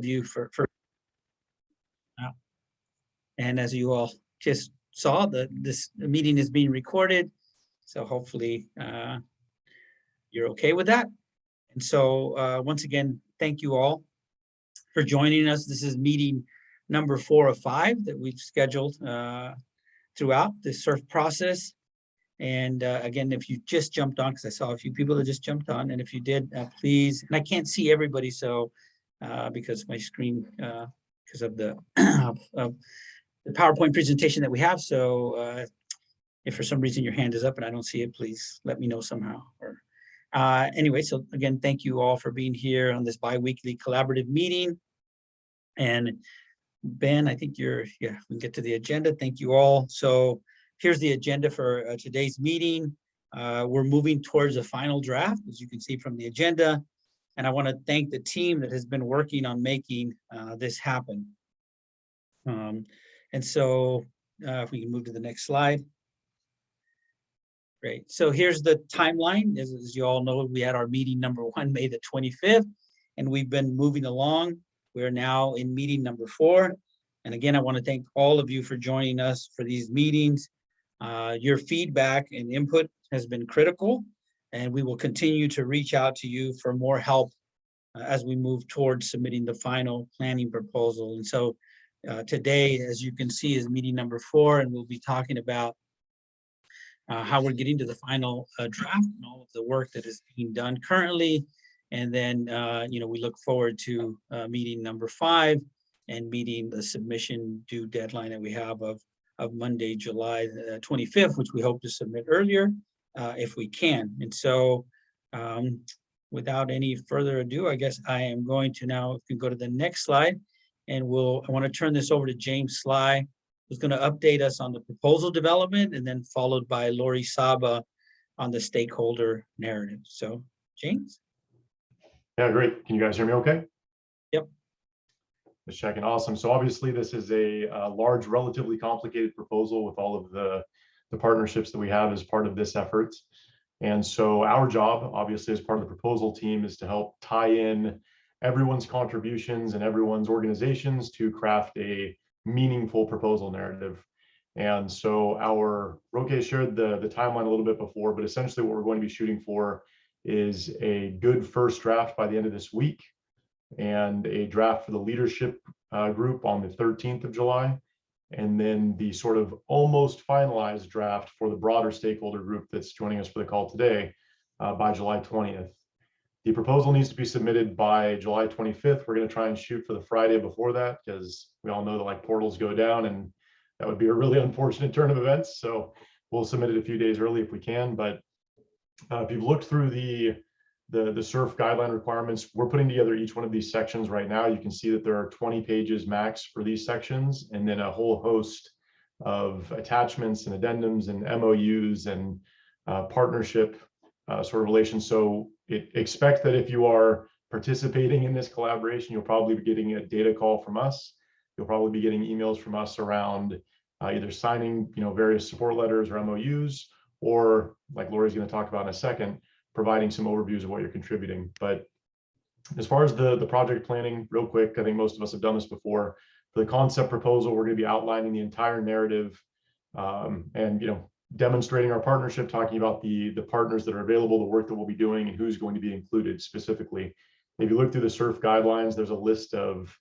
you for and as you all just saw, this meeting is being recorded, so hopefully you're okay with that. And so once again, thank you all for joining us. This is meeting number 4 of 5 that we've scheduled throughout the CERF process. And again, if you just jumped on, because I saw a few people that just jumped on, and if you did, please, and I can't see everybody, so because my screen, because of the the PowerPoint presentation that we have. So if for some reason your hand is up and I don't see it, please let me know somehow. Or anyway, so again, thank you all for being here on this bi-weekly collaborative meeting. And Ben, I think we can get to the agenda. Thank you all. So here's the agenda for today's meeting. We're moving towards a final draft, as you can see from the agenda. And I want to thank the team that has been working on making this happen. And so if we can move to the next slide. Great. So here's the timeline. As you all know, we had our meeting number 1, May the 25th, and we've been moving along. We're now in meeting number 4. And again, I want to thank all of you for joining us for these meetings. Your feedback and input has been critical, and we will continue to reach out to you for more help as we move towards submitting the final planning proposal. And so today, as you can see, is meeting number 4, and we'll be talking about how we're getting to the final draft and all of the work that is being done currently. And then, we look forward to meeting number 5 and meeting the submission due deadline that we have of Monday, July 25th, which we hope to submit earlier if we can. And so without any further ado, I guess I am going to now, if you can go to the next slide, and I want to turn this over to James Sly, who's going to update us on the proposal development, and then followed by Lori Saba on the stakeholder narrative. So James? Yeah, great. Can you guys hear me okay? Yep. Just checking. Awesome. So obviously this is a large, relatively complicated proposal with all of the partnerships that we have as part of this effort. And so our job, obviously, as part of the proposal team, is to help tie in everyone's contributions and everyone's organizations to craft a meaningful proposal narrative. And so Roque shared the timeline a little bit before, but essentially what we're going to be shooting for is a good first draft by the end of this week, and a draft for the leadership group on the 13th of July, and then the sort of almost finalized draft for the broader stakeholder group that's joining us for the call today by July 20th. The proposal needs to be submitted by July 25th. We're going to try and shoot for the Friday before that, because we all know that portals go down, and that would be a really unfortunate turn of events. So we'll submit it a few days early if we can. But if you've looked through the CERF guideline requirements, we're putting together each one of these sections right now. You can see that there are 20 pages max for these sections, and then a whole host of attachments and addendums and MOUs and partnership sort of relations. So expect that if you are participating in this collaboration, you'll probably be getting a data call from us. You'll probably be getting emails from us around either signing various support letters or MOUs, or like Lori's going to talk about in a second, providing some overviews of what you're contributing. But as far as the project planning, real quick, I think most of us have done this before. For the concept proposal, we're going to be outlining the entire narrative and demonstrating our partnership, talking about the partners that are available, the work that we'll be doing, and who's going to be included specifically. If you look through the CERF guidelines, there's a list of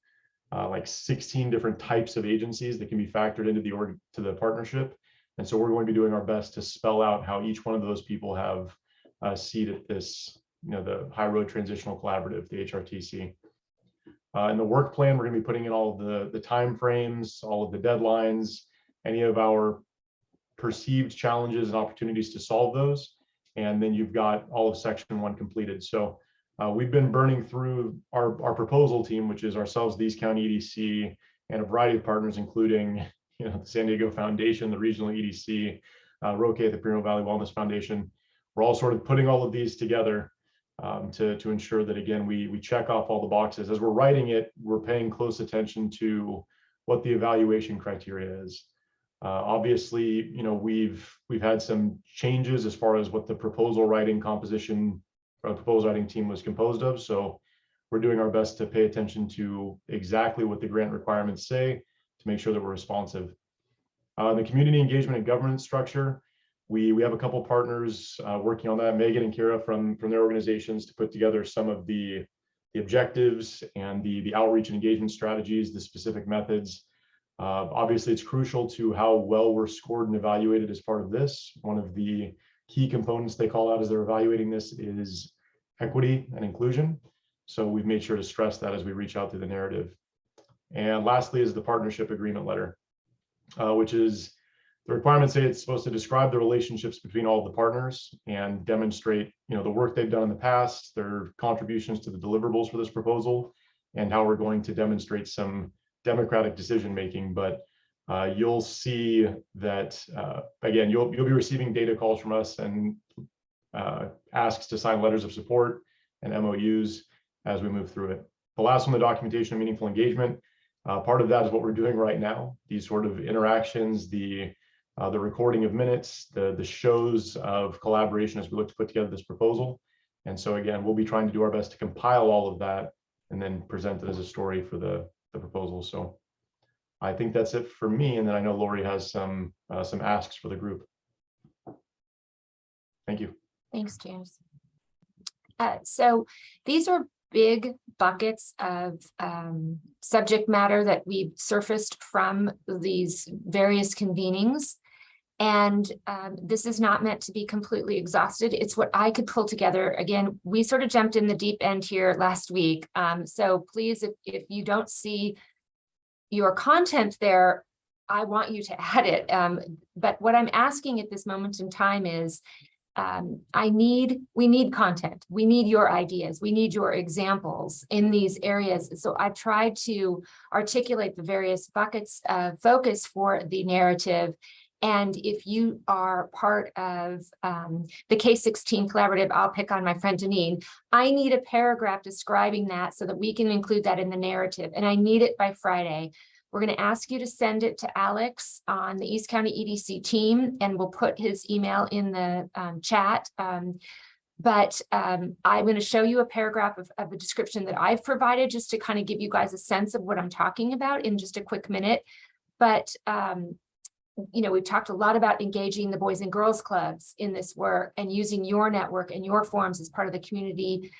like 16 different types of agencies that can be factored into the partnership. And so we're going to be doing our best to spell out how each one of those people have a seat at this, the High Road Transitional Collaborative, the HRTC. In the work plan, we're going to be putting in all of the time frames, all of the deadlines, any of our perceived challenges and opportunities to solve those. And then you've got all of section 1 completed. So we've been burning through our proposal team, which is ourselves, the East County EDC, and a variety of partners, including the San Diego Foundation, the regional EDC, Roque at the Primo Valley Wellness Foundation. We're all sort of putting all of these together to ensure that, again, we check off all the boxes. As we're writing it, we're paying close attention to what the evaluation criteria is. Obviously, we've had some changes as far as what the proposal writing composition or the proposal writing team was composed of. So we're doing our best to pay attention to exactly what the grant requirements say to make sure that we're responsive. The community engagement and governance structure, we have a couple partners working on that, Megan and Kira from their organizations, to put together some of the objectives and the outreach and engagement strategies, the specific methods. Obviously, it's crucial to how well we're scored and evaluated as part of this. One of the key components they call out as they're evaluating this is equity and inclusion. So we've made sure to stress that as we reach out through the narrative. And lastly is the partnership agreement letter, which is the requirements say it's supposed to describe the relationships between all of the partners and demonstrate, the work they've done in the past, their contributions to the deliverables for this proposal, and how we're going to demonstrate some democratic decision making. But you'll see that again, you'll be receiving data calls from us and asks to sign letters of support and MOUs as we move through it. The last one, the documentation of meaningful engagement. Part of that is what we're doing right now. These sort of interactions, the recording of minutes, the shows of collaboration as we look to put together this proposal. And so again, we'll be trying to do our best to compile all of that and then present it as a story for the proposal. So I think that's it for me. And then I know Lori has some asks for the group. Thank you. Thanks, James. So these are big buckets of subject matter that we've surfaced from these various convenings. And this is not meant to be completely exhausted. It's what I could pull together. Again, we sort of jumped in the deep end here last week. So please, if you don't see your content there, I want you to add it. But what I'm asking at this moment in time is, we need content. We need your ideas. We need your examples in these areas. So I've tried to articulate the various buckets of focus for the narrative. And if you are part of the K-16 collaborative, I'll pick on my friend Deneen. I need a paragraph describing that so that we can include that in the narrative. And I need it by Friday. We're going to ask you to send it to Alex on the East County EDC team, and we'll put his email in the chat. But I'm going to show you a paragraph of a description that I've provided just to kind of give you guys a sense of what I'm talking about in just a quick minute. But we've talked a lot about engaging the Boys and Girls Clubs in this work and using your network and your forums as part of the community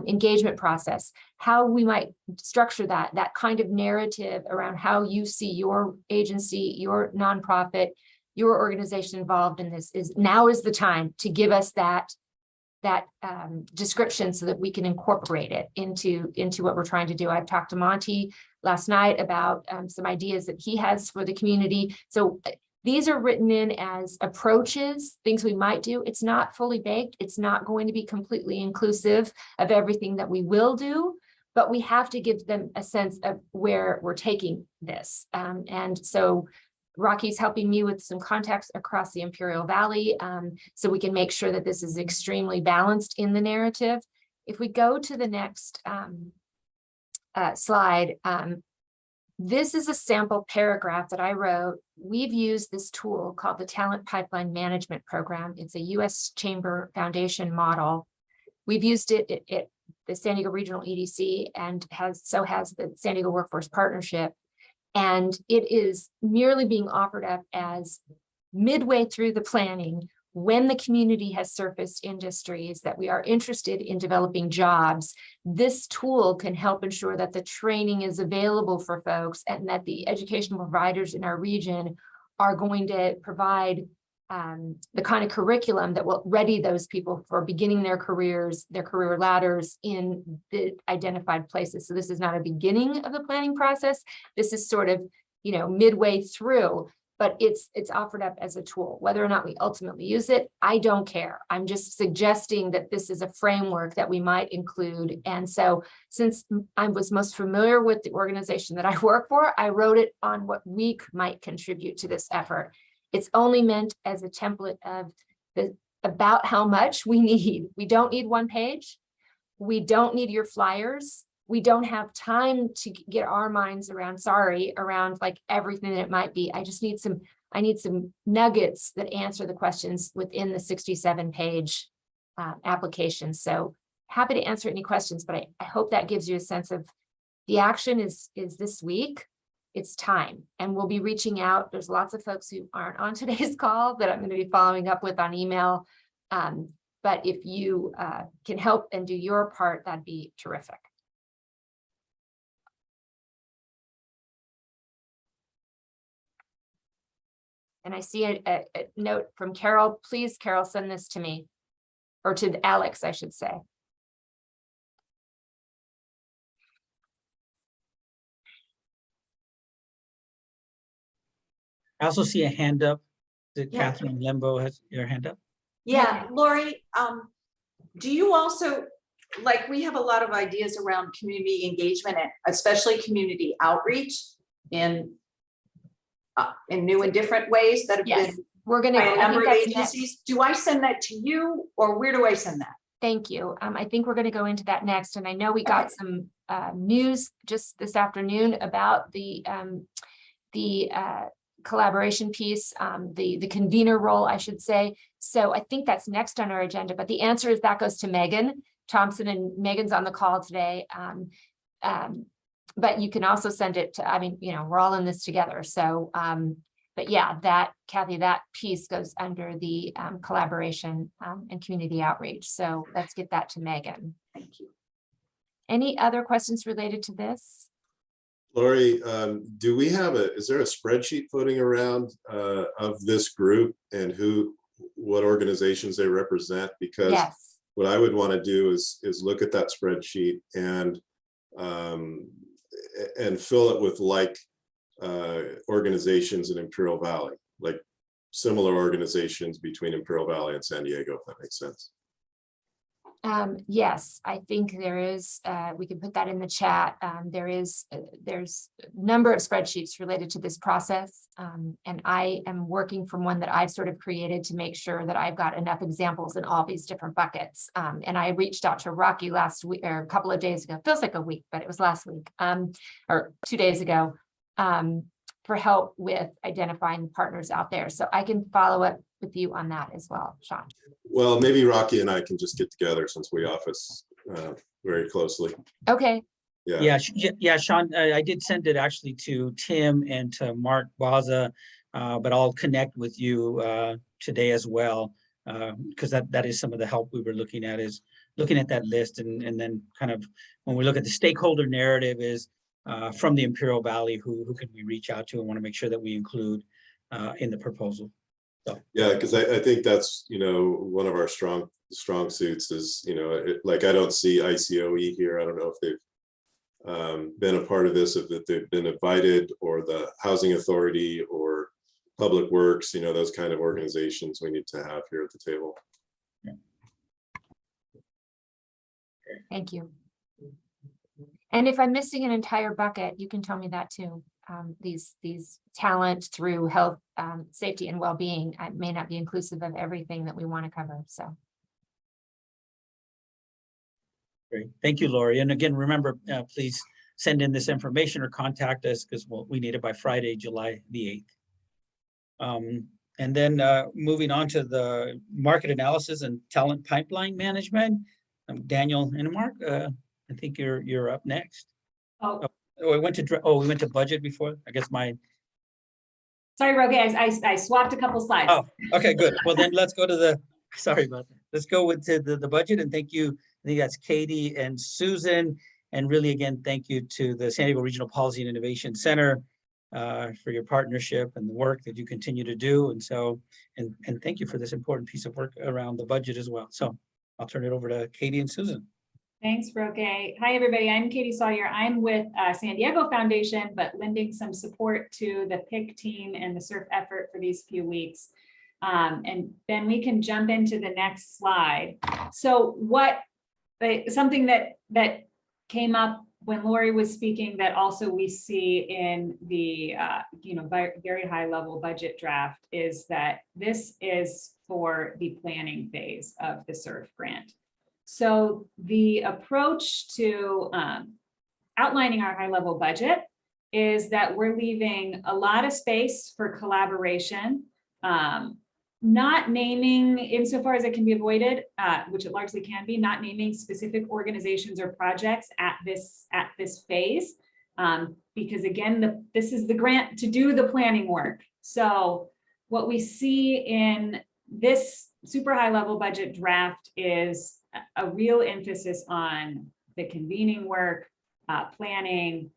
engagement process, how we might structure that kind of narrative around how you see your agency, your nonprofit, your organization involved in this. Now is the time to give us that description so that we can incorporate it into what we're trying to do. I've talked to Monty last night about some ideas that he has for the community. So these are written in as approaches, things we might do. It's not fully baked. It's not going to be completely inclusive of everything that we will do, but we have to give them a sense of where we're taking this. And so Rocky's helping me with some contacts across the Imperial Valley, so we can make sure that this is extremely balanced in the narrative. If we go to the next slide, this is a sample paragraph that I wrote. We've used this tool called the Talent Pipeline Management Program. It's a U.S. Chamber Foundation model. We've used it at the San Diego Regional EDC and has the San Diego Workforce Partnership. And it is merely being offered up as midway through the planning, when the community has surfaced industries that we are interested in developing jobs, this tool can help ensure that the training is available for folks and that the educational providers in our region are going to provide the kind of curriculum that will ready those people for beginning their careers, their career ladders in the identified places. So this is not a beginning of the planning process. This is sort of, midway through. But it's offered up as a tool. Whether or not we ultimately use it, I don't care. I'm just suggesting that this is a framework that we might include. And so since I was most familiar with the organization that I work for, I wrote it on what we might contribute to this effort. It's only meant as a template of about how much we need. We don't need one page. We don't need your flyers. We don't have time to get our minds around like everything that it might be. I need some nuggets that answer the questions within the 67-page application. So happy to answer any questions, but I hope that gives you a sense of the action is this week. It's time, and we'll be reaching out. There's lots of folks who aren't on today's call that I'm going to be following up with on email. But if you can help and do your part, that'd be terrific. And I see a note from Carol. Please, Carol, send this to me, or to Alex, I should say. I also see a hand up. That Yeah. Catherine Lembo has your hand up. Yeah, Lori, do you also, like, we have a lot of ideas around community engagement, and especially community outreach in new and different ways that have Yes, been we're going to, by a number of agencies. Do I send that to you, or where do I send that? thank you. I think we're going to go into that next. And I know we got some news just this afternoon about the collaboration piece, the convener role, I should say. So I think that's next on our agenda, but the answer is that goes to Megan Thompson, and Megan's on the call today. But you can also send it to, I mean, you know, we're all in this together. So, but yeah, that, Kathy, that piece goes under the collaboration and community outreach. So let's get that to Megan. Thank you. Any other questions related to this? Lori, do we have is there a spreadsheet floating around of this group and what organizations they represent? Because Yes. what I would want to do is look at that spreadsheet and fill it with like organizations in Imperial Valley, like similar organizations between Imperial Valley and San Diego, if that makes sense. Yes, I think there is, we can put that in the chat. There's a number of spreadsheets related to this process. And I am working from one that I've sort of created to make sure that I've got enough examples in all these different buckets. And I reached out to Rocky last week, or a couple of days ago, feels like a week, but it was last week, or 2 days ago, for help with identifying partners out there. So I can follow up with you on that as well, Sean. Well, maybe Rocky and I can just get together since we office very closely. Okay. Yeah. Yeah, Sean, I did send it actually to Tim and to Mark Baza, but I'll connect with you today as well, because that is some of the help we were looking at, is looking at that list, and then kind of when we look at the stakeholder narrative is from the Imperial Valley, who can we reach out to, and want to make sure that we include in the proposal. So. Yeah, because I think that's, you know, one of our strong suits is, you know, like I don't see ICOE here. I don't know if they've been a part of this, if they've been invited, or the Housing Authority or Public Works, you know, those kind of organizations we need to have here at the table. Yeah. Thank you. And if I'm missing an entire bucket, you can tell me that too. These talent through health, safety, and well-being, I may not be inclusive of everything that we want to cover. So. Great. Thank you, Lori. And again, remember, please send in this information or contact us, because we need it by Friday, July the 8th. And then moving on to the market analysis and talent pipeline management, Daniel and Mark, I think you're up next. We went to budget before. I guess Sorry, Roque, I swapped a couple slides. Oh, okay, good. Well, then let's go to sorry about that. Let's go with the budget, and thank you. I think that's Katie and Susan. And really, again, thank you to the San Diego Regional Policy and Innovation Center for your partnership and the work that you continue to do. And so, and thank you for this important piece of work around the budget as well. So I'll turn it over to Katie and Susan. Thanks, Roque. Hi, everybody. I'm Katie Sawyer. I'm with San Diego Foundation, but lending some support to the PIC team and the CERF effort for these few weeks. And then we can jump into the next slide. So something that came up when Lori was speaking, that also we see in the very high level budget draft, is that this is for the planning phase of the CERF grant. So the approach to outlining our high level budget is that we're leaving a lot of space for collaboration not naming, insofar as it can be avoided, which it largely can be, not naming specific organizations or projects at this phase. Because again, this is the grant to do the planning work. So what we see in this super high level budget draft is a real emphasis on the convening work, planning,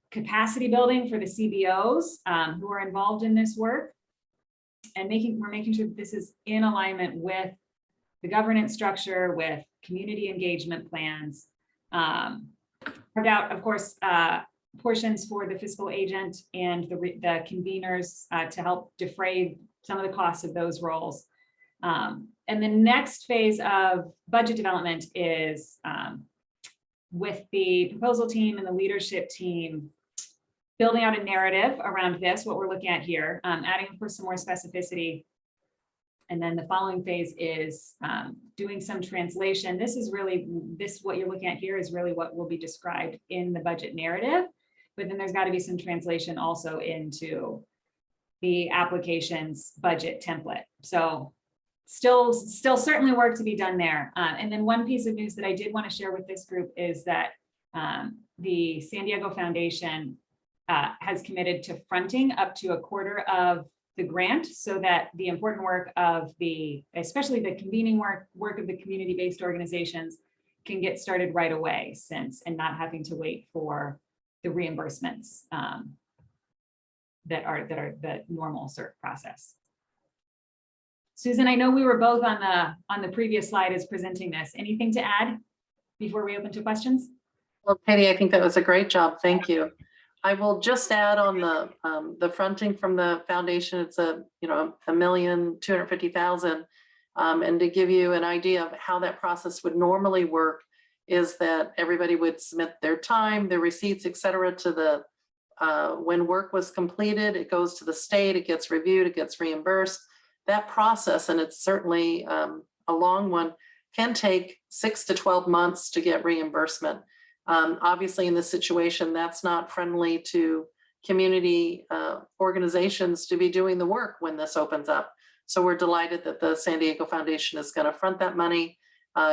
capacity building for the CBOs who are involved in this work, and we're making sure that this is in alignment with the governance structure, with community engagement plans. Carved out, of course, portions for the fiscal agent and the conveners to help defray some of the costs of those roles. And the next phase of budget development is with the proposal team and the leadership team building out a narrative around this, what we're looking at here, adding, of course, some more specificity. And then the following phase is doing some translation. This is really, what you're looking at here is really what will be described in the budget narrative, but then there's got to be some translation also into the application's budget template. So still certainly work to be done there. And then one piece of news that I did want to share with this group is that the San Diego Foundation has committed to fronting up to a quarter of the grant, so that the important work of especially the convening work of the community-based organizations can get started right away, and not having to wait for the reimbursements that are the normal CERF process. Susan, I know we were both on the previous slide as presenting this. Anything to add before we open to questions? Well, Katie, I think that was a great job. Thank you. I will just add on the fronting from the foundation. It's $1,250,000, and to give you an idea of how that process would normally work is that everybody would submit their time, their receipts, et cetera, to the when work was completed. It goes to the state, it gets reviewed, it gets reimbursed. That process, and it's certainly a long one, can take 6 to 12 months to get reimbursement. Obviously, in this situation, that's not friendly to community organizations to be doing the work when this opens up. So we're delighted that the San Diego Foundation is going to front that money,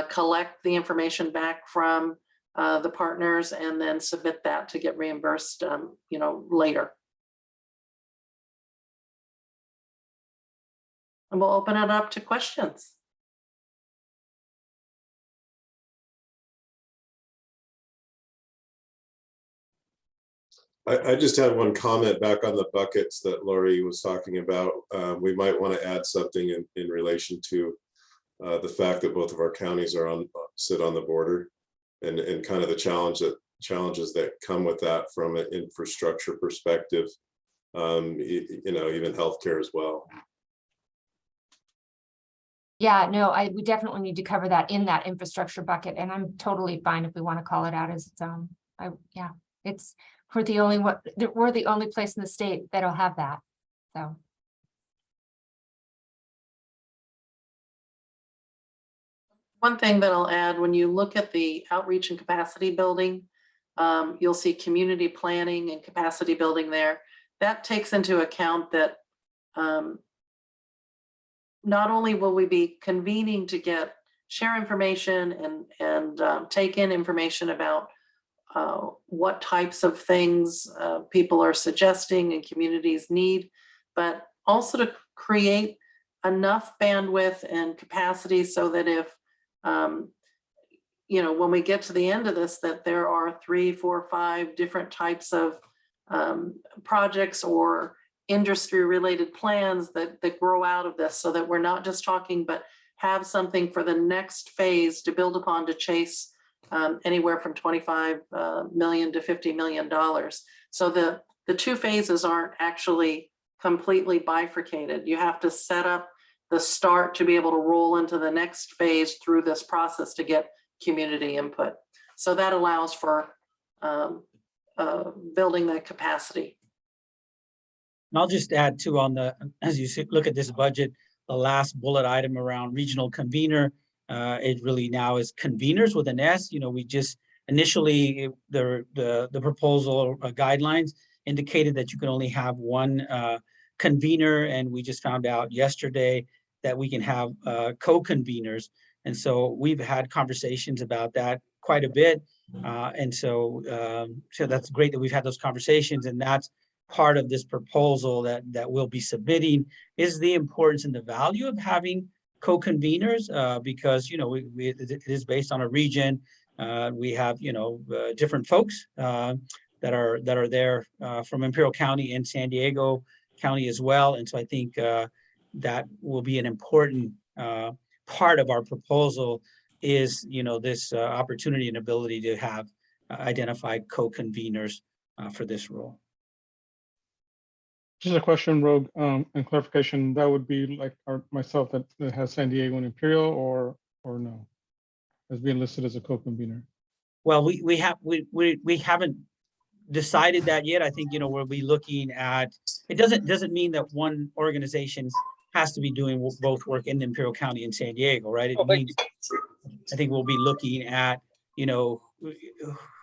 collect the information back from the partners, and then submit that to get reimbursed, later. And we'll open it up to questions. I just had one comment back on the buckets that Lori was talking about. We might want to add something in relation to the fact that both of our counties sit on the border, and kind of the challenges that come with that from an infrastructure perspective, even healthcare as well. Yeah, no, we definitely need to cover that in that infrastructure bucket, and I'm totally fine if we want to call it out as its own. We're the only place in the state that'll have that. So. One thing that I'll add, when you look at the outreach and capacity building, you'll see community planning and capacity building there. That takes into account that not only will we be convening to share information and take in information about what types of things people are suggesting and communities need, but also to create enough bandwidth and capacity so that if, when we get to the end of this, that there are 3, 4, 5 different types of projects or industry related plans that grow out of this, so that we're not just talking, but have something for the next phase to build upon, to chase anywhere from $25 million to $50 million. So the two phases aren't actually completely bifurcated. You have to set up the start to be able to roll into the next phase through this process to get community input. So that allows for building that capacity. And I'll just add too, as you look at this budget, the last bullet item around regional convener, it really now is conveners with an S. We just initially the proposal guidelines indicated that you can only have one convener, and we just found out yesterday that we can have co-conveners. And so we've had conversations about that quite a bit. So that's great that we've had those conversations, and that's part of this proposal that we'll be submitting, is the importance and the value of having co-conveners, because, you know, it is based on a region. We have, you know, different folks that are there from Imperial County and San Diego County as well. And so I think that will be an important part of our proposal, is, you know, this opportunity and ability to have identified co-conveners for this role. Just a question, Rogue, and clarification. That would be like myself that has San Diego and Imperial, or no, as being listed as a co-convener. Well, we haven't decided that yet. I think, you know, we'll be looking at, it doesn't mean that one organization has to be doing both work in Imperial County and San Diego, right? It means, I think we'll be looking at, you know,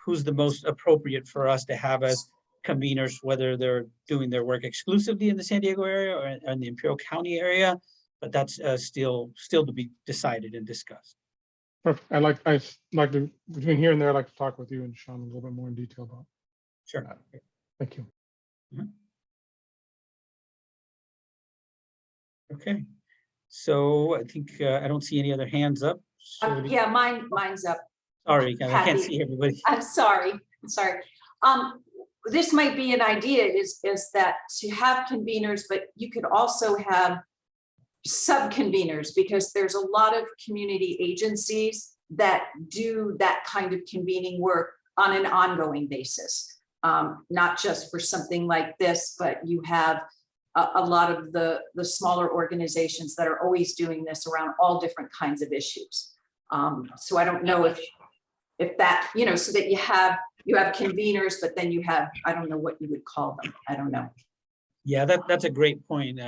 who's the most appropriate for us to have as conveners, whether they're doing their work exclusively in the San Diego area or in the Imperial County area, but that's still to be decided and discussed. Perfect. I like to, between here and there, I like to talk with you and Sean a little bit more in detail about. Sure. Thank you. Okay. So I think I don't see any other hands up. So Yeah, mine's up. sorry, I can't Kathy. see everybody. I'm sorry. This might be an idea, is that to have conveners, but you could also have sub-conveners, because there's a lot of community agencies that do that kind of convening work on an ongoing basis. Not just for something like this, but you have a lot of the smaller organizations that are always doing this around all different kinds of issues. So I don't know if that, you know, so that you have conveners, but then you have, I don't know what you would call them. I don't know. Yeah, that's a great point,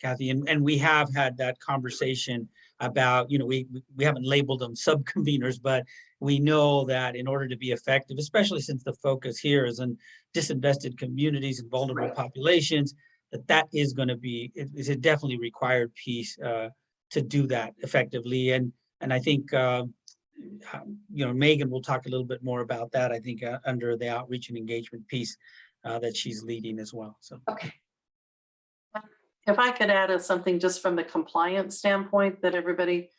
Kathy. And we have had that conversation about, you know, we haven't labeled them sub-conveners, but we know that in order to be effective, especially since the focus here is on disinvested communities and vulnerable populations, that is going to be, it's a definitely required piece to do that effectively. And I think, you know, Megan will talk a little bit more about that, I think, under the outreach and engagement piece that she's leading as well. So. Okay. If I could add something just from the compliance standpoint that everybody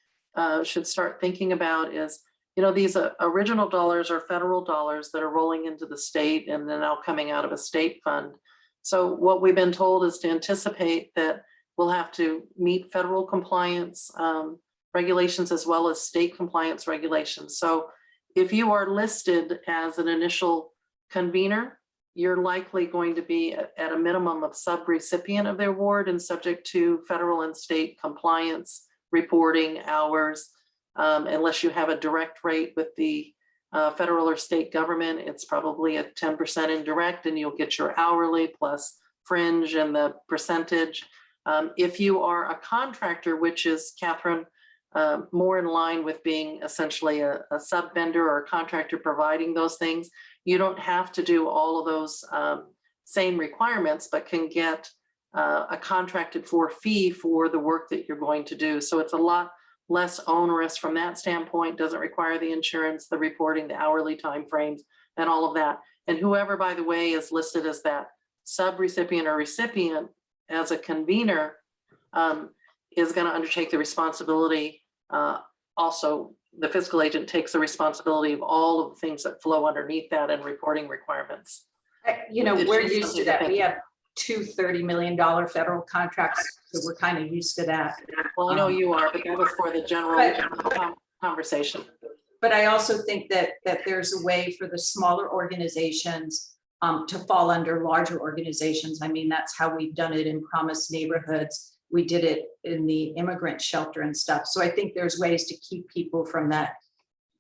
should start thinking about is, you know, these original dollars are federal dollars that are rolling into the state and then now coming out of a state fund. So what we've been told is to anticipate that we'll have to meet federal compliance regulations as well as state compliance regulations. So if you are listed as an initial convener, you're likely going to be at a minimum of sub-recipient of the award and subject to federal and state compliance reporting hours. Unless you have a direct rate with the federal or state government, it's probably at 10% indirect, and you'll get your hourly plus fringe and the percentage. If you are a contractor, which is, Catherine, more in line with being essentially a sub vendor or a contractor providing those things, you don't have to do all of those same requirements, but can get a contracted for fee for the work that you're going to do. So it's a lot less onerous from that standpoint, doesn't require the insurance, the reporting, the hourly timeframes, and all of that. And whoever, by the way, is listed as that sub-recipient or recipient as a convener is going to undertake the responsibility. Also, the fiscal agent takes the responsibility of all of the things that flow underneath that and reporting requirements. You know, It's we're just used to something to that. think We have two $30 million federal contracts, so we're kind of used to that. Well, I know you are, but that was for the general conversation. But I also think that there's a way for the smaller organizations to fall under larger organizations. I mean, that's how we've done it in Promise Neighborhoods. We did it in the immigrant shelter and stuff. So I think there's ways to keep people from that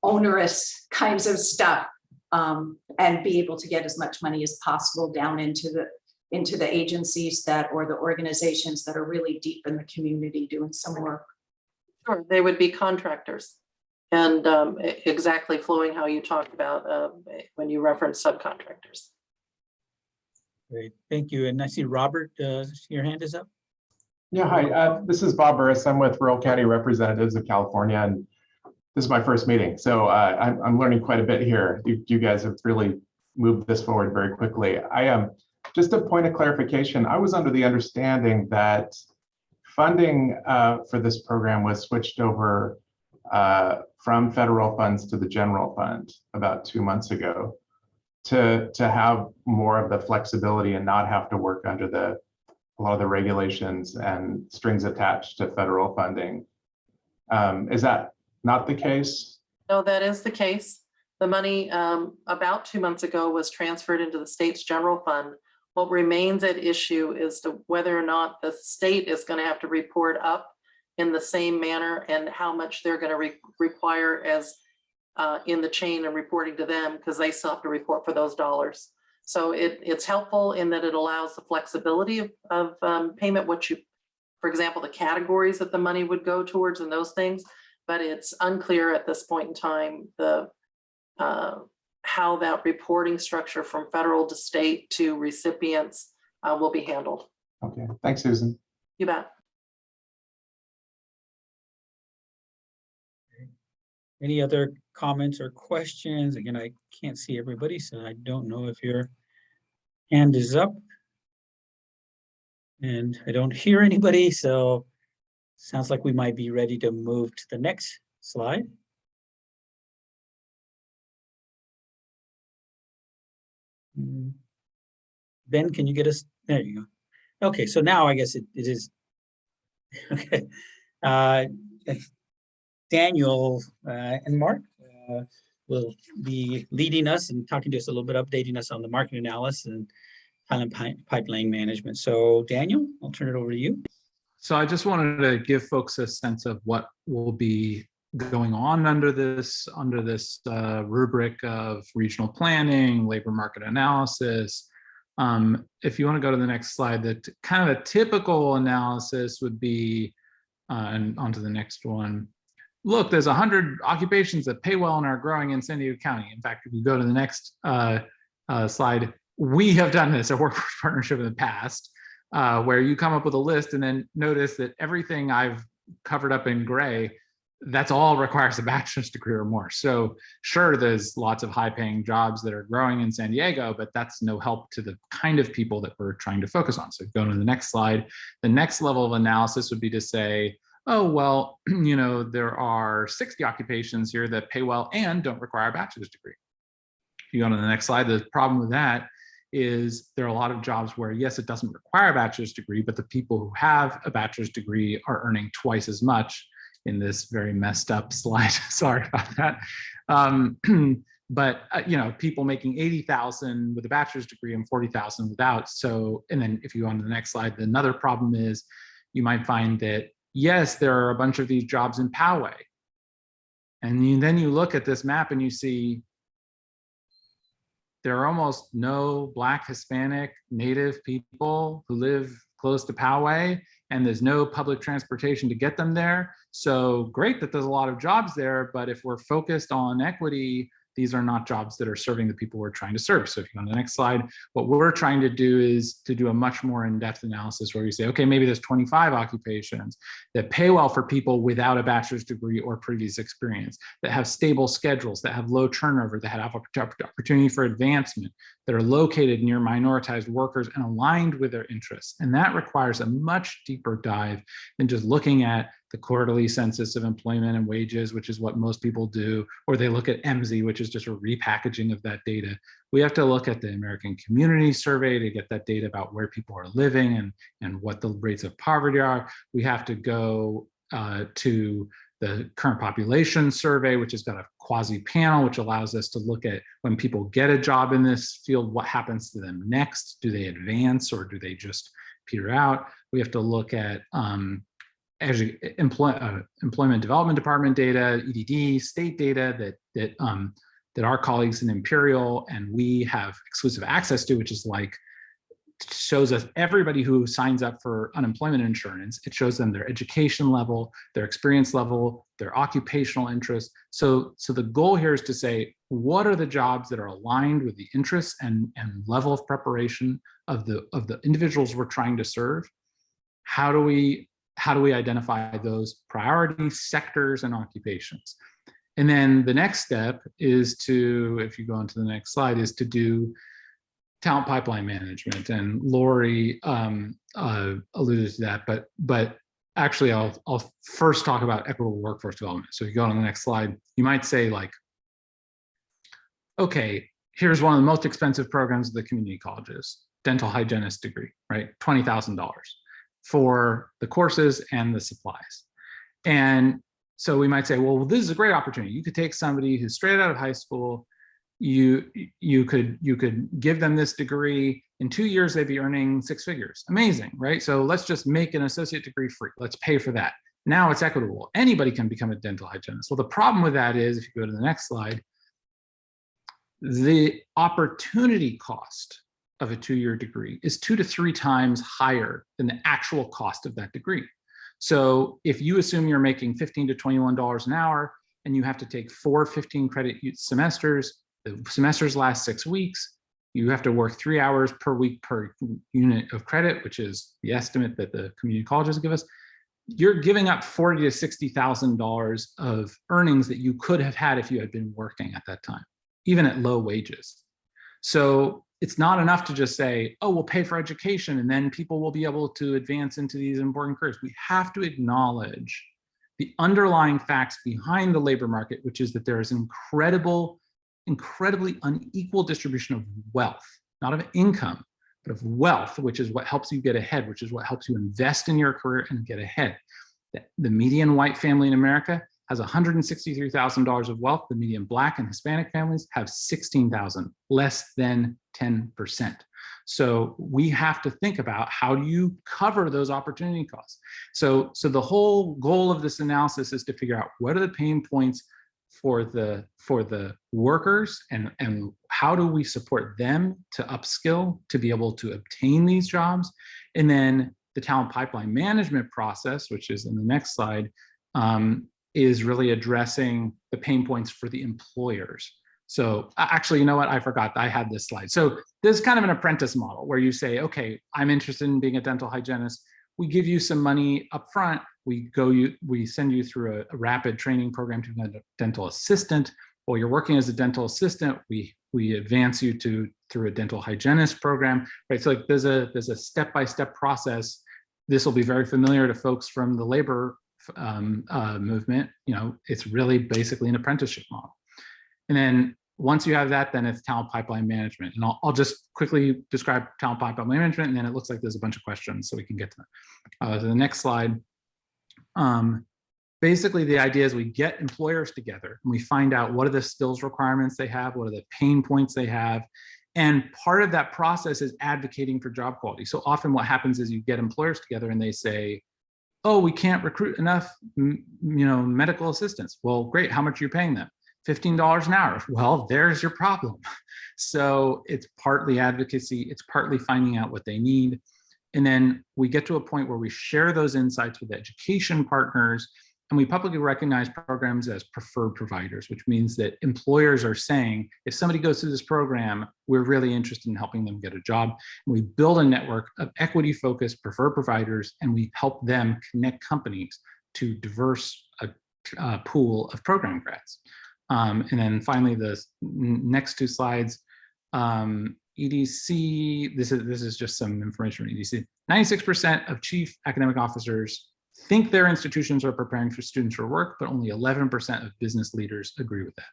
onerous kinds of stuff and be able to get as much money as possible down into the agencies that, or the organizations that are really deep in the community doing some work. Sure, they would be contractors. And exactly flowing how you talked about when you reference subcontractors. Great, thank you. And I see Robert, your hand is up. Yeah, hi. This is Bob Burris. I'm with Rural County Representatives of California, and this is my first meeting. So I'm learning quite a bit here. You guys have really moved this forward very quickly. I am just a point of clarification. I was under the understanding that funding for this program was switched over from federal funds to the general fund about 2 months ago to have more of the flexibility and not have to work under a lot of the regulations and strings attached to federal funding. Is that not the case? No, that is the case. The money about 2 months ago was transferred into the state's general fund. What remains at issue is to whether or not the state is going to have to report up in the same manner and how much they're going to require as in the chain and reporting to them, because they still have to report for those dollars. So it's helpful in that it allows the flexibility of payment, which you, for example, the categories that the money would go towards and those things, but it's unclear at this point in time how that reporting structure from federal to state to recipients will be handled. Okay, thanks, Susan. You bet. Any other comments or questions? Again, I can't see everybody, so I don't know if your hand is up. And I don't hear anybody, so sounds like we might be ready to move to the next slide. Ben, can you get us? There you go. Okay, so now I guess it is. Okay. Daniel and Mark will be leading us and talking to us a little bit, updating us on the market analysis and talent pipeline management. So Daniel, I'll turn it over to you. So I just wanted to give folks a sense of what will be going on under this rubric of regional planning, labor market analysis. If you want to go to the next slide, that kind of a typical analysis would be, and onto the next one. Look, there's 100 occupations that pay well and are growing in San Diego County. In fact, if you go to the next slide, we have done this, a workforce partnership in the past, where you come up with a list and then notice that everything I've covered up in gray, that's all requires a bachelor's degree or more. So sure, there's lots of high paying jobs that are growing in San Diego, but that's no help to the kind of people that we're trying to focus on. So go to the next slide. The next level of analysis would be to say, oh, well, you know, there are 60 occupations here that pay well and don't require a bachelor's degree. If you go to the next slide, the problem with that is there are a lot of jobs where, yes, it doesn't require a bachelor's degree, but the people who have a bachelor's degree are earning twice as much in this very messed up slide. Sorry about that. But you know, people making 80,000 with a bachelor's degree and 40,000 without. So, and then if you go on to the next slide, another problem is you might find that, yes, there are a bunch of these jobs in Poway. And then you look at this map and you see there are almost no Black, Hispanic, Native people who live close to Poway, and there's no public transportation to get them there. So great that there's a lot of jobs there, but if we're focused on equity, these are not jobs that are serving the people we're trying to serve. So if you go on the next slide, what we're trying to do is to do a much more in-depth analysis where we say, okay, maybe there's 25 occupations that pay well for people without a bachelor's degree or previous experience, that have stable schedules, that have low turnover, that have opportunity for advancement, that are located near minoritized workers and aligned with their interests. And that requires a much deeper dive than just looking at the quarterly census of employment and wages, which is what most people do, or they look at MZ, which is just a repackaging of that data. We have to look at the American Community Survey to get that data about where people are living and what the rates of poverty are. We have to go to the current population survey, which has got a quasi panel, which allows us to look at when people get a job in this field, what happens to them next? Do they advance or do they just peter out? We have to look at employment development department data, EDD, state data that our colleagues in Imperial and we have exclusive access to, which is like shows us everybody who signs up for unemployment insurance. It shows them their education level, their experience level, their occupational interests. So the goal here is to say, what are the jobs that are aligned with the interests and level of preparation of the individuals we're trying to serve? how do we identify those priority sectors and occupations? And then the next step is to, if you go on to the next slide, is to do talent pipeline management. And Lori alluded to that, but actually I'll first talk about equitable workforce development. So if you go on the next slide, you might say like, okay, here's one of the most expensive programs of the community colleges, dental hygienist degree, right? $20,000 for the courses and the supplies. And so we might say, well, this is a great opportunity. You could take somebody who's straight out of high school, you could give them this degree. In 2 years, they'd be earning 6 figures. Amazing, right? So let's just make an associate degree free. Let's pay for that. Now it's equitable. Anybody can become a dental hygienist. Well, the problem with that is, if you go to the next slide, the opportunity cost of a 2-year degree is 2 to 3 times higher than the actual cost of that degree. So if you assume you're making $15 to $21 an hour and you have to take 4 15 credit semesters, the semesters last 6 weeks, you have to work 3 hours per week per unit of credit, which is the estimate that the community colleges give us. You're giving up $40,000 to $60,000 of earnings that you could have had if you had been working at that time, even at low wages. So it's not enough to just say, oh, we'll pay for education and then people will be able to advance into these important careers. We have to acknowledge the underlying facts behind the labor market, which is that there is incredibly unequal distribution of wealth, not of income, but of wealth, which is what helps you get ahead, which is what helps you invest in your career and get ahead. The median white family in America has $163,000 of wealth. The median Black and Hispanic families have $16,000, less than 10%. So we have to think about, how do you cover those opportunity costs? So the whole goal of this analysis is to figure out what are the pain points for the workers, and how do we support them to upskill to be able to obtain these jobs? And then the talent pipeline management process, which is in the next slide, is really addressing the pain points for the employers. So actually, you know what? I forgot I had this slide. So this is kind of an apprentice model where you say, okay, I'm interested in being a dental hygienist. We give you some money up front. We send you through a rapid training program to become a dental assistant. While you're working as a dental assistant, we advance you through a dental hygienist program, right? So like there's a step-by-step process. This will be very familiar to folks from the labor movement. You know, it's really basically an apprenticeship model. And then once you have that, then it's talent pipeline management. And I'll just quickly describe talent pipeline management, and then it looks like there's a bunch of questions, so we can get to that. So the next slide. Basically, the idea is we get employers together and we find out what are the skills requirements they have, what are the pain points they have. And part of that process is advocating for job quality. So often what happens is you get employers together and they say, oh, we can't recruit enough medical assistants. Well, great, how much are you paying them? $15 an hour. Well, there's your problem. So it's partly advocacy, it's partly finding out what they need. And then we get to a point where we share those insights with education partners, and we publicly recognize programs as preferred providers, which means that employers are saying, if somebody goes through this program, we're really interested in helping them get a job. And we build a network of equity-focused preferred providers, and we help them connect companies to diverse pool of program grads. And then finally, the next 2 slides, EDC, this is just some information on EDC. 96% of chief academic officers think their institutions are preparing for students for work, but only 11% of business leaders agree with that.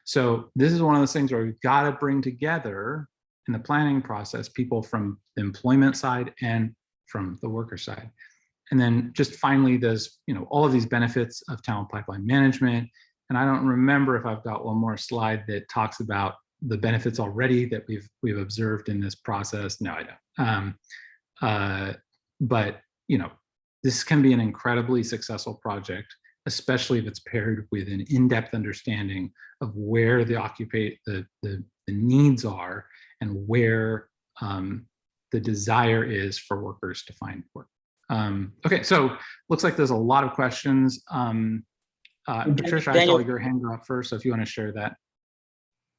So this is one of those things where we've got to bring together in the planning process people from the employment side and from the worker side. And then just finally, there's all of these benefits of talent pipeline management. And I don't remember if I've got one more slide that talks about the benefits already that we've observed in this process. No, I don't. But this can be an incredibly successful project, especially if it's paired with an in-depth understanding of where the needs are and where the desire is for workers to find work. Okay, so looks like there's a lot of questions. Patricia, I saw your hand go up first, so if you want to share that.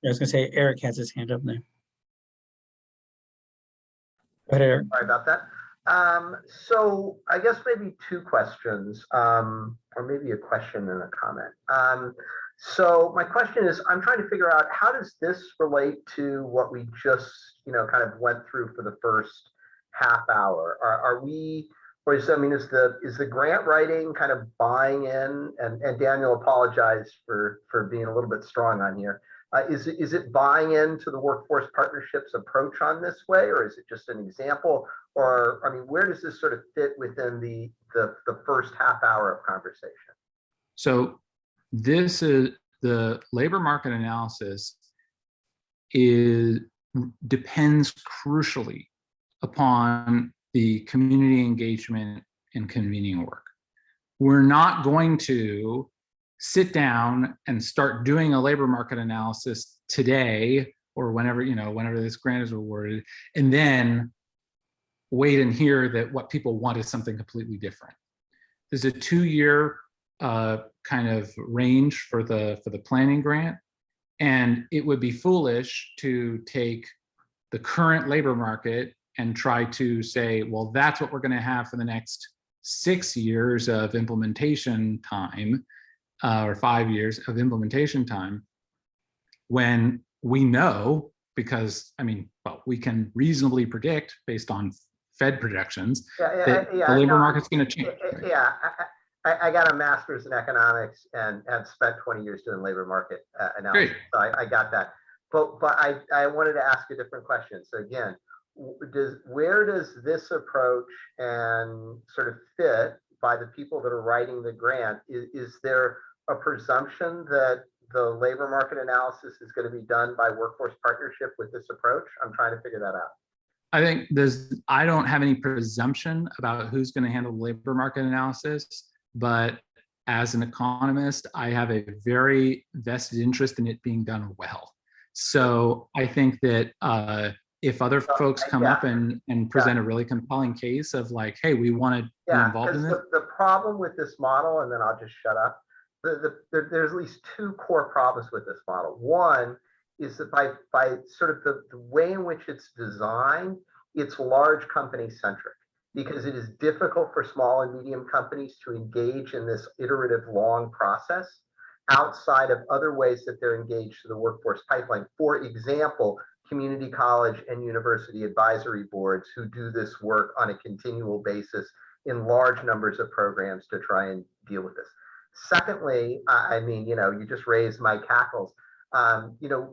I was going to say, Eric has his hand up there. Go ahead, Eric. Sorry about that. So I guess maybe two questions, or maybe a question and a comment. So my question is, I'm trying to figure out, how does this relate to what we just, kind of went through for the first half hour? Are we, or is, I mean, is the grant writing kind of buying in, and Daniel, apologize for being a little bit strong on here. Is it buying into the workforce partnerships approach on this way, or is it just an example? Or, I mean, where does this sort of fit within the first half hour of conversation? So this is the labor market analysis depends crucially upon the community engagement and convening work. We're not going to sit down and start doing a labor market analysis today or whenever, whenever this grant is awarded, and then wait and hear that what people want is something completely different. There's a 2-year kind of range for the planning grant, and it would be foolish to take the current labor market and try to say, well, that's what we're going to have for the next 6 years of implementation time, or 5 years of implementation time, when we know, because we can reasonably predict based on Fed projections that the labor market's going to change. Yeah, I got a master's in economics and have spent 20 years doing labor market analysis. Great. So I got that. But I wanted to ask a different question. So again, where does this approach and sort of fit by the people that are writing the grant? Is there a presumption that the labor market analysis is going to be done by workforce partnership with this approach? I'm trying to figure that out. I think I don't have any presumption about who's going to handle the labor market analysis, but as an economist, I have a very vested interest in it being done well. So I think that if other folks come up and present a really compelling case of like, hey, we want to be involved in this. The problem with this model, and then I'll just shut up. There's at least two core problems with this model. One is that by sort of the way in which it's designed, it's large company centric, because it is difficult for small and medium companies to engage in this iterative long process outside of other ways that they're engaged to the workforce pipeline. For example, community college and university advisory boards who do this work on a continual basis in large numbers of programs to try and deal with this. Secondly, you just raised my cackles.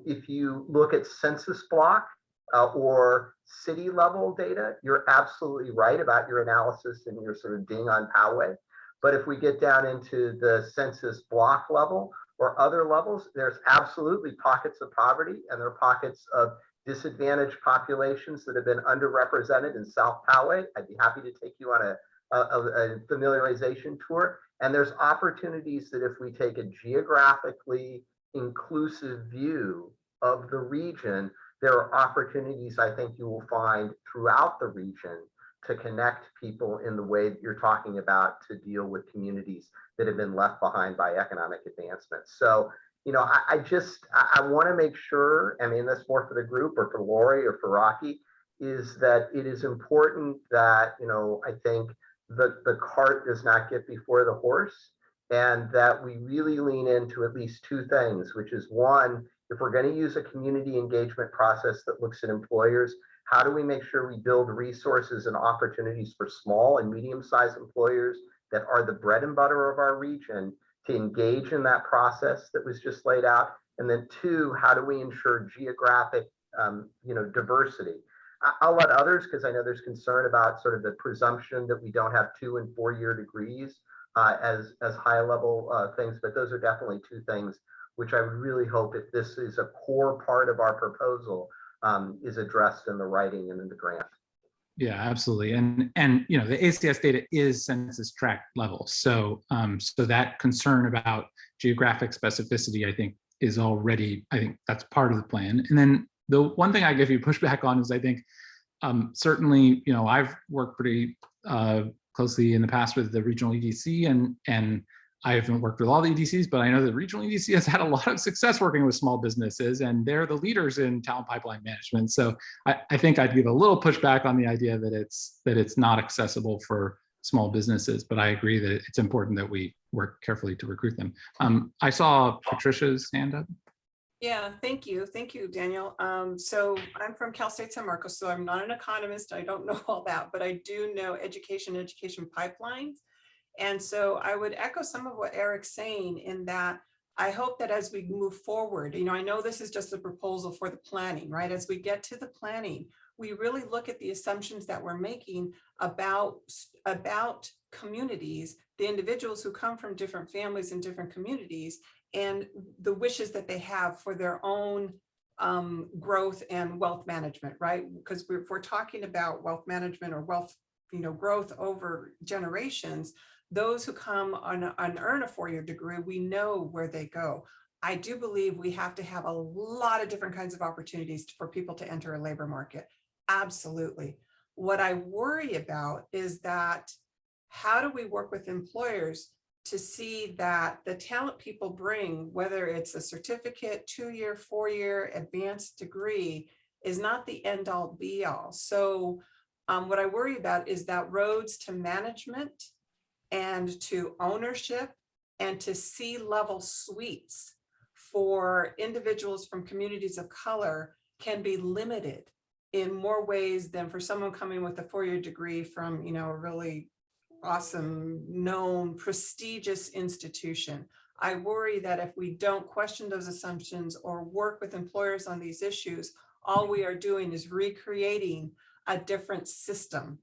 If you look at census block or city level data, you're absolutely right about your analysis and your sort of ding on Poway. But if we get down into the census block level or other levels, there's absolutely pockets of poverty, and there are pockets of disadvantaged populations that have been underrepresented in South Poway. I'd be happy to take you on a familiarization tour. And there's opportunities that if we take a geographically inclusive view of the region, there are opportunities I think you will find throughout the region to connect people in the way that you're talking about, to deal with communities that have been left behind by economic advancement. So, I want to make sure, that's more for the group or for Lori or for Rocky, is that it is important that, I think the cart does not get before the horse, and that we really lean into at least two things, which is one, if we're going to use a community engagement process that looks at employers, how do we make sure we build resources and opportunities for small and medium-sized employers that are the bread and butter of our region to engage in that process that was just laid out? And then two, how do we ensure geographic diversity? I'll let others, because I know there's concern about sort of the presumption that we don't have 2- and 4-year degrees as high level things, but those are definitely two things which I would really hope, if this is a core part of our proposal, is addressed in the writing and in the grant. Yeah, absolutely. And the ACS data is census tract level. So so that concern about geographic specificity, I think, is already, that's part of the plan. And then the one thing I give you pushback on is, I think, certainly, I've worked pretty closely in the past with the regional EDC, and I haven't worked with all the EDCs, but I know that regional EDC has had a lot of success working with small businesses, and they're the leaders in talent pipeline management. So I think I'd give a little pushback on the idea that it's not accessible for small businesses, but I agree that it's important that we work carefully to recruit them. I saw Patricia's hand up. Yeah, thank you. Thank you, Daniel. So I'm from Cal State San Marcos, so I'm not an economist. I don't know all that, but I do know education pipelines. And so I would echo some of what Eric's saying in that I hope that as we move forward, I know this is just a proposal for the planning, right? As we get to the planning, we really look at the assumptions that we're making about communities, the individuals who come from different families and different communities, and the wishes that they have for their own growth and wealth management, right? Because if we're talking about wealth management or wealth, growth over generations, those who come and earn a four-year degree, we know where they go. I do believe we have to have a lot of different kinds of opportunities for people to enter a labor market. Absolutely. What I worry about is that how do we work with employers to see that the talent people bring, whether it's a certificate, 2-year, 4-year advanced degree, is not the end all be all. So what I worry about is that roads to management and to ownership and to C-level suites for individuals from communities of color can be limited in more ways than for someone coming with a 4-year degree from, a really awesome, known, prestigious institution. I worry that if we don't question those assumptions or work with employers on these issues, all we are doing is recreating a different system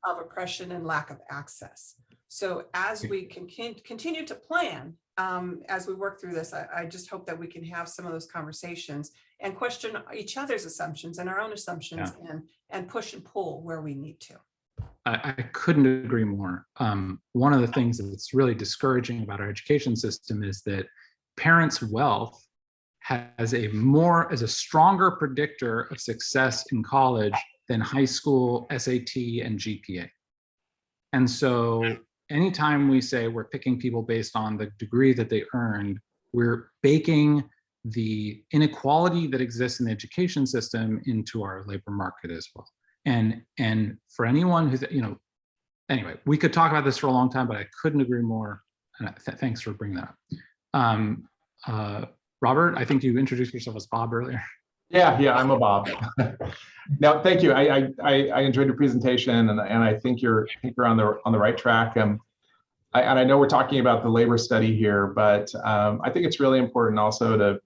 of oppression and lack of access. So as we can continue to plan, as we work through this, I just hope that we can have some of those conversations and question each other's assumptions and our own assumptions, and push and pull where we need to. I couldn't agree more. One of the things that's really discouraging about our education system is that parents' wealth has a stronger predictor of success in college than high school SAT and GPA. And so anytime we say we're picking people based on the degree that they earned, we're baking the inequality that exists in the education system into our labor market as well. And for anyone who's, anyway, we could talk about this for a long time, but I couldn't agree more. And thanks for bringing that up. Robert, I think you introduced yourself as Bob earlier. Yeah, I'm a Bob. No, thank you. I enjoyed your presentation, and I think you're on the right track. And I know we're talking about the labor study here, but I think it's really important also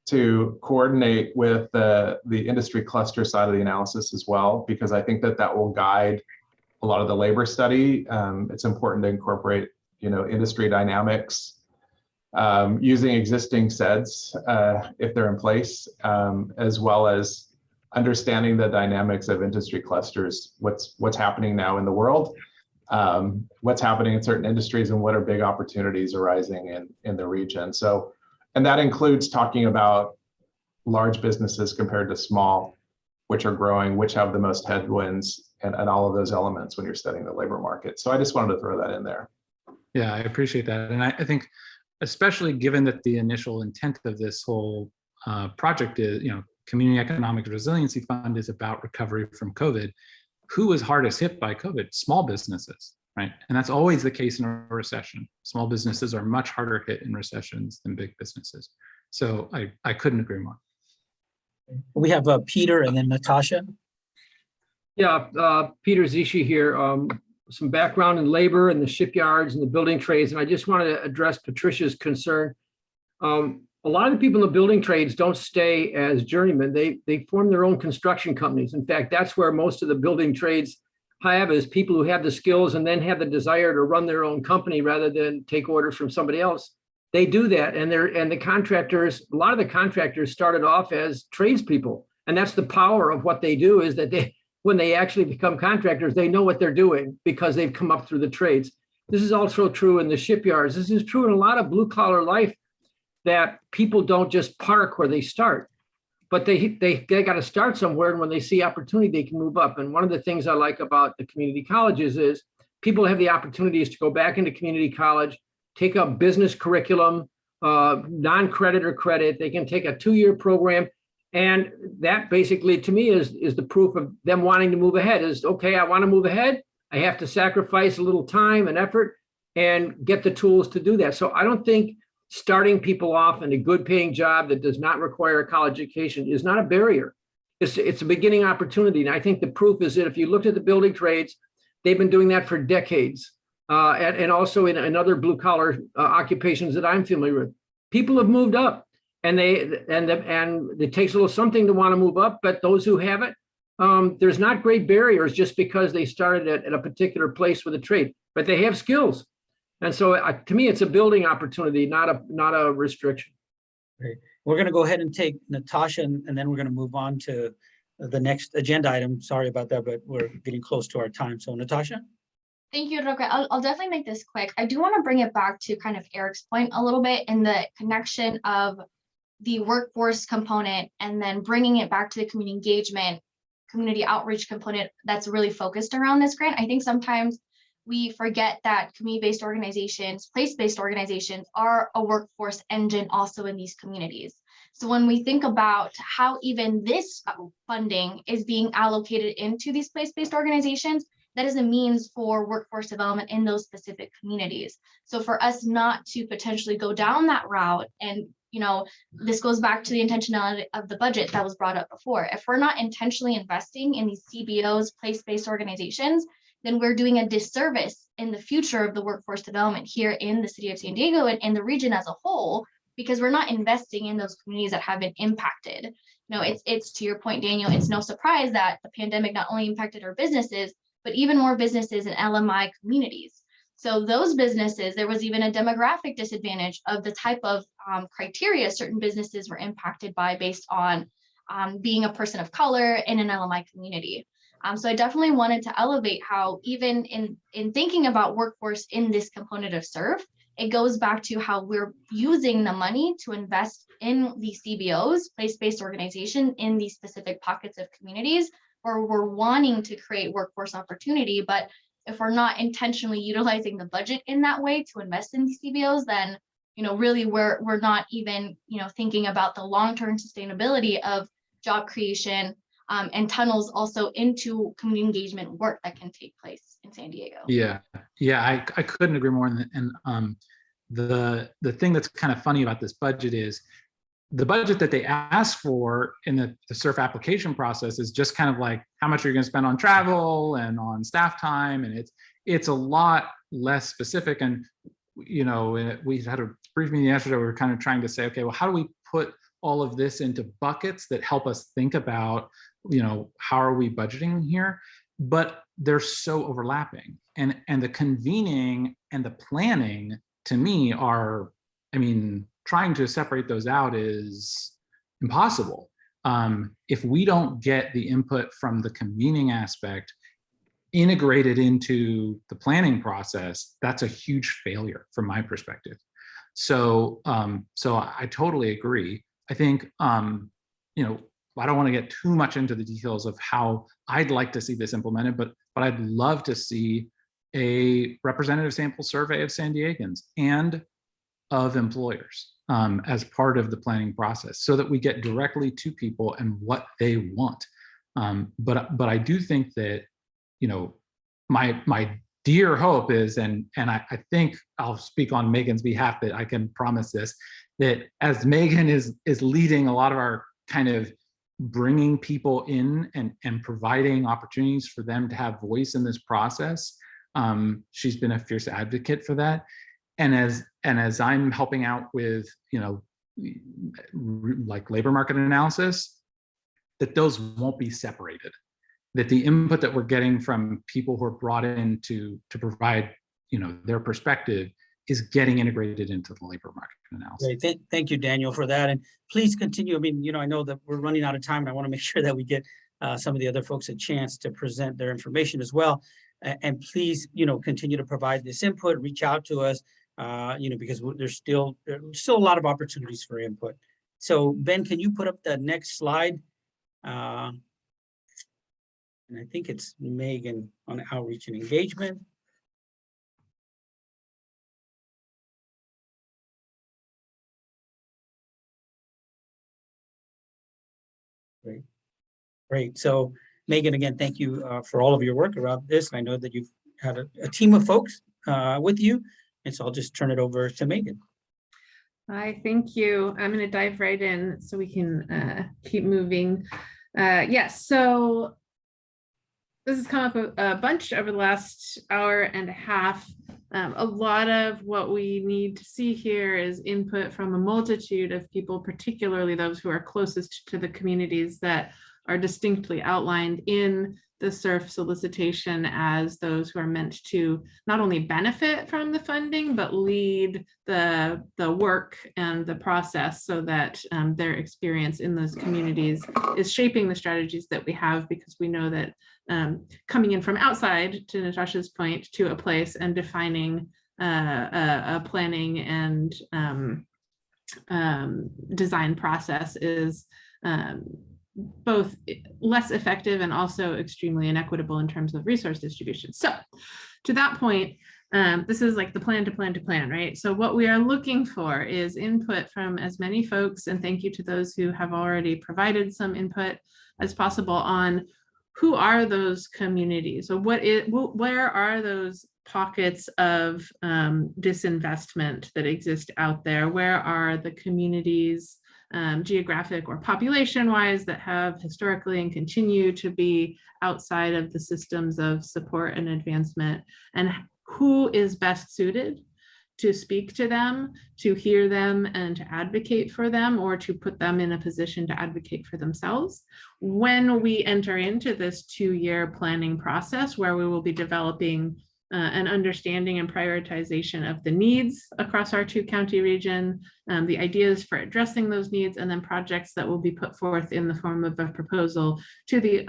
to coordinate with the industry cluster side of the analysis as well, because I think that will guide a lot of the labor study. It's important to incorporate, industry dynamics, using existing SEDS if they're in place, as well as understanding the dynamics of industry clusters, what's happening now in the world, what's happening in certain industries, and what are big opportunities arising in the region. So, and that includes talking about large businesses compared to small, which are growing, which have the most headwinds, and all of those elements when you're studying the labor market. So I just wanted to throw that in there. Yeah, I appreciate that. And I think, especially given that the initial intent of this whole project is, Community Economic Resiliency Fund is about recovery from COVID. Who was hardest hit by COVID? Small businesses, right? And that's always the case in a recession. Small businesses are much harder hit in recessions than big businesses. So I couldn't agree more. We have Peter and then Natasha. Yeah, Peter Zishi here. Some background in labor and the shipyards and the building trades. And I just wanted to address Patricia's concern. A lot of the people in the building trades don't stay as journeymen. They form their own construction companies. In fact, that's where most of the building trades have is people who have the skills and then have the desire to run their own company rather than take orders from somebody else. They do that. And the contractors, a lot of the contractors started off as tradespeople. And that's the power of what they do, is that when they actually become contractors, they know what they're doing because they've come up through the trades. This is also true in the shipyards. This is true in a lot of blue collar life, that people don't just park where they start, but they got to start somewhere. And when they see opportunity, they can move up. And one of the things I like about the community colleges is people have the opportunities to go back into community college, take up business curriculum, non-credit or credit. They can take a 2-year program. And that basically, to me, is the proof of them wanting to move ahead. Is, okay, I want to move ahead. I have to sacrifice a little time and effort and get the tools to do that. So I don't think starting people off in a good paying job that does not require a college education is not a barrier. It's a beginning opportunity. And I think the proof is that if you looked at the building trades, they've been doing that for decades. And also in other blue collar occupations that I'm familiar with, people have moved up, and it takes a little something to want to move up. But those who have it, there's not great barriers just because they started at a particular place with a trade, but they have skills. And so to me, it's a building opportunity, not a restriction. Great. We're going to go ahead and take Natasha, and then we're going to move on to the next agenda item. Sorry about that, but we're getting close to our time. So Natasha? Thank you, Roque. I'll definitely make this quick. I do want to bring it back to kind of Eric's point a little bit in the connection of the workforce component and then bringing it back to the community engagement, community outreach component that's really focused around this grant. I think sometimes we forget that community-based organizations, place-based organizations are a workforce engine also in these communities. So when we think about how even this funding is being allocated into these place-based organizations, that is a means for workforce development in those specific communities. So for us not to potentially go down that route, and this goes back to the intentionality of the budget that was brought up before. If we're not intentionally investing in these CBOs, place-based organizations, then we're doing a disservice in the future of the workforce development here in the city of San Diego and in the region as a whole, because we're not investing in those communities that have been impacted. It's to your point, Daniel, it's no surprise that the pandemic not only impacted our businesses, but even more businesses in LMI communities. So those businesses, there was even a demographic disadvantage of the type of criteria certain businesses were impacted by based on being a person of color in an LMI community. So I definitely wanted to elevate how even in thinking about workforce in this component of CERF, it goes back to how we're using the money to invest in the CBOs, place-based organization, in these specific pockets of communities where we're wanting to create workforce opportunity. But if we're not intentionally utilizing the budget in that way to invest in these CBOs, then really we're not even thinking about the long-term sustainability of job creation and tunnels also into community engagement work that can take place in San Diego. Yeah, I couldn't agree more. And the thing that's kind of funny about this budget is the budget that they asked for in the CERF application process is just kind of like how much are you going to spend on travel and on staff time, and it's a lot less specific. And we had a brief meeting yesterday. We were kind of trying to say, okay, well, how do we put all of this into buckets that help us think about how are we budgeting here? But they're so overlapping, and the convening and the planning to me are, trying to separate those out is impossible. If we don't get the input from the convening aspect integrated into the planning process, that's a huge failure from my perspective. So I totally agree. I think, I don't want to get too much into the details of how I'd like to see this implemented, but I'd love to see a representative sample survey of San Diegans and of employers as part of the planning process, so that we get directly to people and what they want. But I do think that, my dear hope is, and I think I'll speak on Megan's behalf, that I can promise this, that as Megan is leading a lot of our kind of bringing people in and providing opportunities for them to have voice in this process, she's been a fierce advocate for that. And as I'm helping out with, like labor market analysis, that those won't be separated, that the input that we're getting from people who are brought in to provide, their perspective is getting integrated into the labor market analysis. Great. Thank you, Daniel, for that. And please continue. I know that we're running out of time, and I want to make sure that we get some of the other folks a chance to present their information as well. And please, continue to provide this input, reach out to us, because there's still a lot of opportunities for input. So Ben, can you put up the next slide? And I think it's Megan on outreach and engagement. Great. So Megan, again, thank you for all of your work around this. I know that you've had a team of folks with you. And so I'll just turn it over to Megan. Hi, thank you. I'm going to dive right in so we can keep moving. Yes, so this has come up a bunch over the last hour and a half. A lot of what we need to see here is input from a multitude of people, particularly those who are closest to the communities that are distinctly outlined in the SERF solicitation as those who are meant to not only benefit from the funding, but lead the work and the process so that their experience in those communities is shaping the strategies that we have, because we know that coming in from outside, to Natasha's point, to a place and defining a planning and design process is both less effective and also extremely inequitable in terms of resource distribution. So to that point, this is like the plan to plan to plan, right? So what we are looking for is input from as many folks, and thank you to those who have already provided some input as possible on who are those communities. So where are those pockets of disinvestment that exist out there? Where are the communities geographic or population wise that have historically and continue to be outside of the systems of support and advancement, and who is best suited to speak to them, to hear them, and to advocate for them, or to put them in a position to advocate for themselves when we enter into this 2-year planning process, where we will be developing an understanding and prioritization of the needs across our 2-county region, the ideas for addressing those needs, and then projects that will be put forth in the form of a proposal to the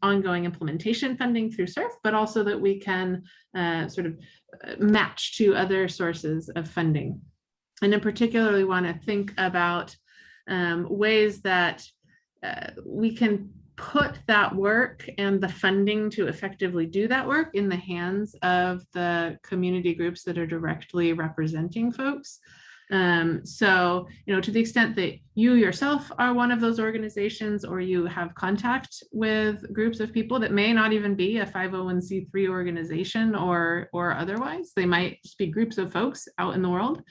ongoing implementation funding through SERF, but also that we can sort of match to other sources of funding. And in particular, we want to think about ways that we can put that work and the funding to effectively do that work in the hands of the community groups that are directly representing folks. So, to the extent that you yourself are one of those organizations, or you have contact with groups of people that may not even be a 501c3 organization or otherwise, they might just be groups of folks out in the world,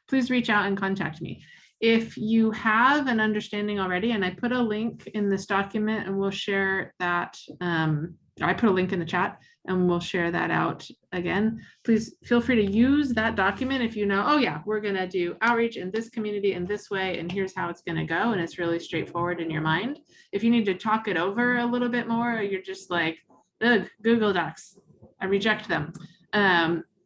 please reach out and contact me. If you have an understanding already, and I put a link in this document and we'll share that, I put a link in the chat and we'll share that out again. Please feel free to use that document if you know, oh yeah, we're gonna do outreach in this community in this way, and here's how it's gonna go, and it's really straightforward in your mind. If you need to talk it over a little bit more, or you're just like, ugh, Google Docs, I reject them.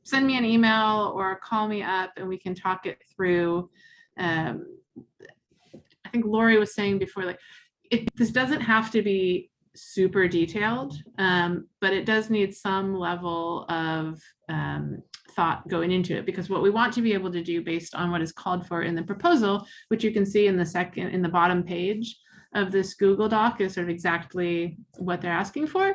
Send me an email or call me up and we can talk it through. I think Lori was saying before, like, this doesn't have to be super detailed, but it does need some level of thought going into it, because what we want to be able to do based on what is called for in the proposal, which you can see in the bottom page of this Google Doc, is sort of exactly what they're asking for.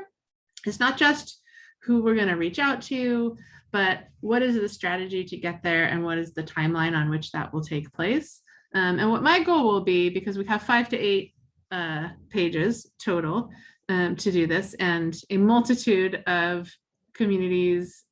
It's not just who we're going to reach out to, but what is the strategy to get there, and what is the timeline on which that will take place? And what my goal will be, because we have 5 to 8 pages total to do this, and a multitude of communities,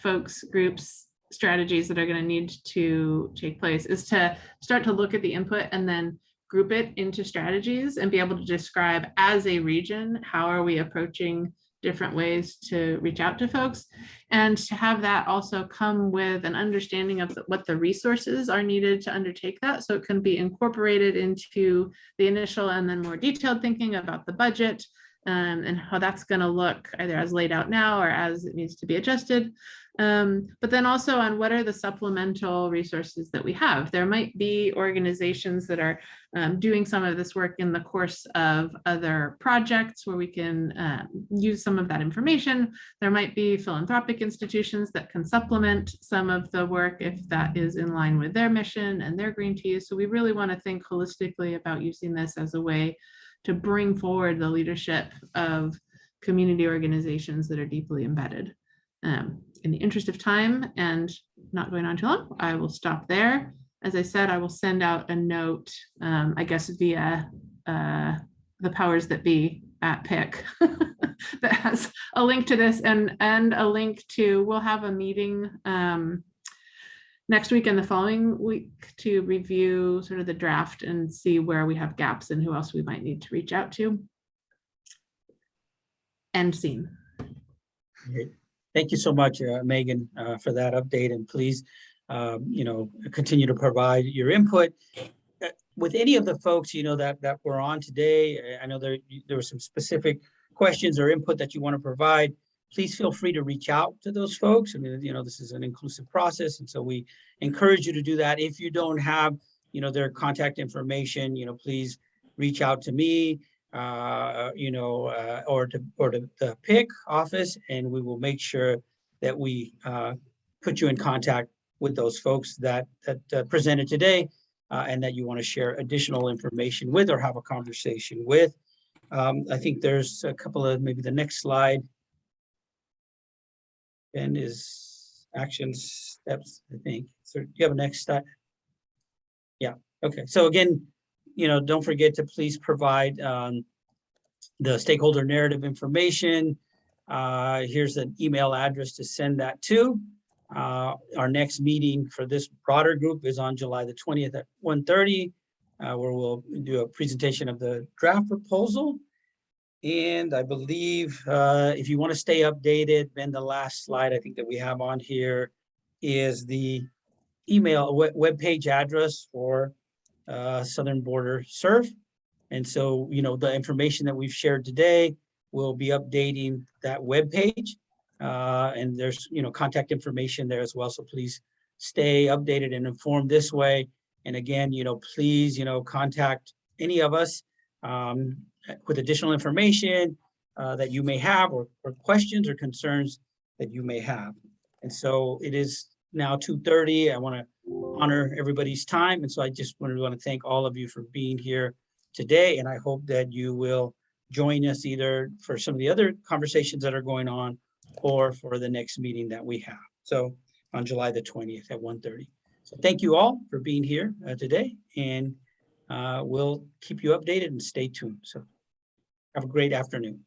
folks, groups, strategies that are going to need to take place, is to start to look at the input and then group it into strategies and be able to describe as a region, how are we approaching different ways to reach out to folks, and to have that also come with an understanding of what the resources are needed to undertake that, so it can be incorporated into the initial and then more detailed thinking about the budget, and how that's going to look either as laid out now or as it needs to be adjusted. But then also on what are the supplemental resources that we have. There might be organizations that are doing some of this work in the course of other projects where we can use some of that information. There might be philanthropic institutions that can supplement some of the work if that is in line with their mission and their green teas. So we really want to think holistically about using this as a way to bring forward the leadership of community organizations that are deeply embedded. In the interest of time and not going on too long, I will stop there. As I said, I will send out a note, I guess via the powers that be at PIC that has a link to this and a link to, we'll have a meeting next week and the following week to review sort of the draft and see where we have gaps and who else we might need to reach out to. End scene. Great. Thank you so much, Megan, for that update, and please, continue to provide your input. With any of the folks, that were on today, I know there were some specific questions or input that you want to provide. Please feel free to reach out to those folks. I mean, this is an inclusive process, and so we encourage you to do that. If you don't have, their contact information, please reach out to me, or to the PIC office, and we will make sure that we put you in contact with those folks that presented today, and that you want to share additional information with or have a conversation with. I think there's a couple of, maybe the next slide, Ben, is action steps, I think. So do you have a next step? Yeah, okay. So again, don't forget to please provide the stakeholder narrative information. Here's an email address to send that to. Our next meeting for this broader group is on July the 20th at 1:30, where we'll do a presentation of the draft proposal. And I believe if you want to stay updated, then the last slide I think that we have on here is the email web page address for Southern Border CERF. And so, the information that we've shared today, we'll be updating that web page. And there's, contact information there as well. So please stay updated and informed this way. And again, please, contact any of us with additional information that you may have, or questions or concerns that you may have. And so it is now 2:30. I want to honor everybody's time. And so I just want to thank all of you for being here today. And I hope that you will join us either for some of the other conversations that are going on, or for the next meeting that we have. So on July the 20th at 1:30. So thank you all for being here today, and we'll keep you updated and stay tuned. So have a great afternoon.